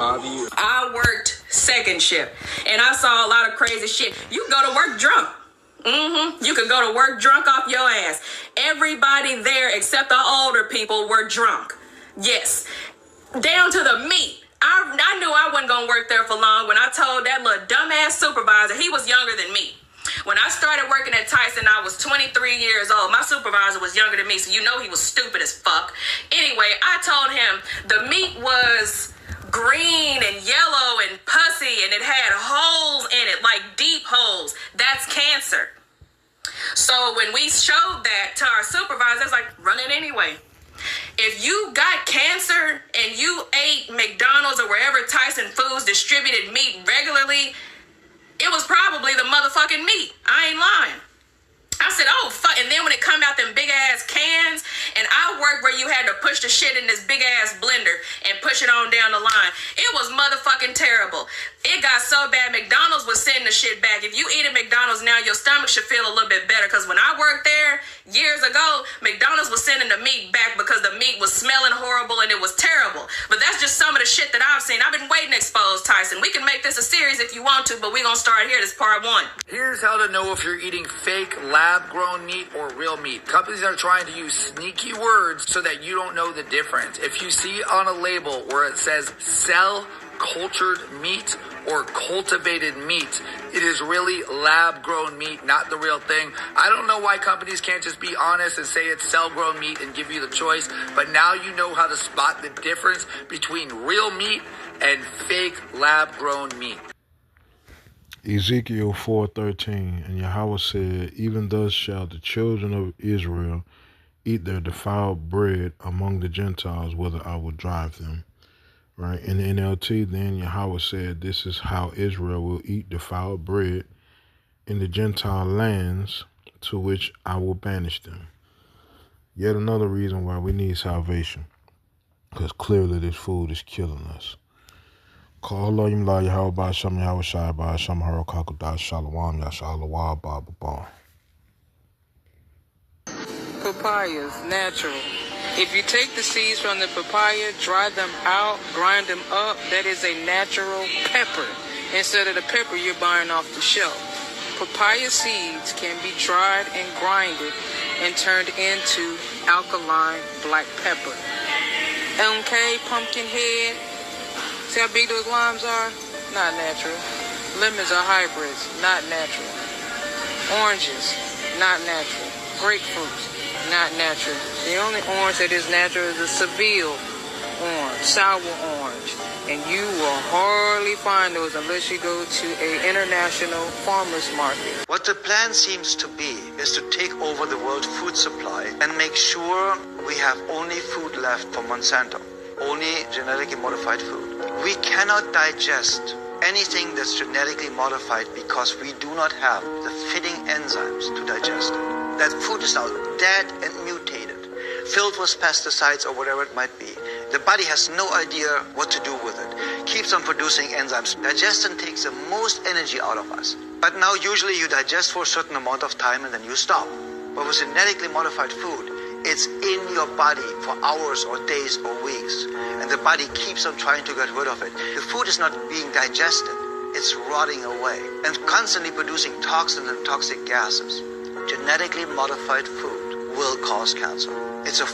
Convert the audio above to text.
bother you? I worked second shift, and I saw a lot of crazy shit. You go to work drunk. You could go to work drunk off your ass. Everybody there, except the older people, were drunk. Yes. Down to the meat. I knew I wasn't going to work there for long when I told that little dumbass supervisor, he was younger than me. When I started working at Tyson, I was 23 years old. My supervisor was younger than me, so you know he was stupid as fuck. Anyway, I told him the meat was green and yellow and pussy, and it had holes in it, like deep holes. That's cancer. So when we showed that to our supervisor, it's like, run it anyway. If you got cancer and you ate McDonald's or wherever Tyson Foods distributed meat regularly, it was probably the motherfucking meat. I ain't lying. I said, oh, fuck. And then when it come out them big-ass cans, and I worked where you had to push the shit in this big-ass blender and push it on down the line. It was motherfucking terrible. It got so bad, McDonald's was sending the shit back. If you eat at McDonald's now, your stomach should feel a little bit better. Because when I worked there years ago, McDonald's was sending the meat back because the meat was smelling horrible and it was terrible. But that's just some of the shit that I've seen. I've been waiting to expose Tyson. We can make this a series if you want to, but we're going to start here. This is part 1. Here's how to know if you're eating fake lab-grown meat or real meat. Companies are trying to use sneaky words so that you don't know the difference. If you see on a label where it says cell cultured meat or cultivated meat, it is really lab-grown meat, not the real thing. I don't know why companies can't just be honest and say it's cell-grown meat and give you the choice, but now you know how to spot the difference between real meat and fake lab-grown meat. Ezekiel 4:13, and Yahweh said, even thus shall the children of Israel eat their defiled bread among the Gentiles, whither I will drive them. Right? In the NLT, then Yahweh said, this is how Israel will eat defiled bread in the Gentile lands to which I will banish them. Yet another reason why we need salvation, because clearly this food is killing us. Call Elohim La Yahweh Ba Shem Yahweh Shai Ba Shem Haro Kakudah Shalom Yashalawa Baba Ba. Papayas, natural. If you take the seeds from the papaya, dry them out, grind them up, that is a natural pepper instead of the pepper you're buying off the shelf. Papaya seeds can be dried and grinded and turned into alkaline black pepper. MK, pumpkin head. See how big those limes are? Not natural. Lemons are hybrids, not natural. Oranges, not natural. Grapefruits, not natural. The only orange that is natural is the Seville orange, sour orange. And you will hardly find those unless you go to an international farmer's market. What the plan seems to be is to take over the world food supply and make sure we have only food left for Monsanto. Only genetically modified food. We cannot digest anything that's genetically modified because we do not have the fitting enzymes to digest it. That food is now dead and mutated, filled with pesticides or whatever it might be. The body has no idea what to do with it. Keeps on producing enzymes. Digestion takes the most energy out of us. But now usually you digest for a certain amount of time and then you stop. But with genetically modified food, it's in your body for hours or days or weeks. And the body keeps on trying to get rid of it. The food is not being digested. It's rotting away and constantly producing toxins and toxic gases. Genetically modified food will cause cancer. It's a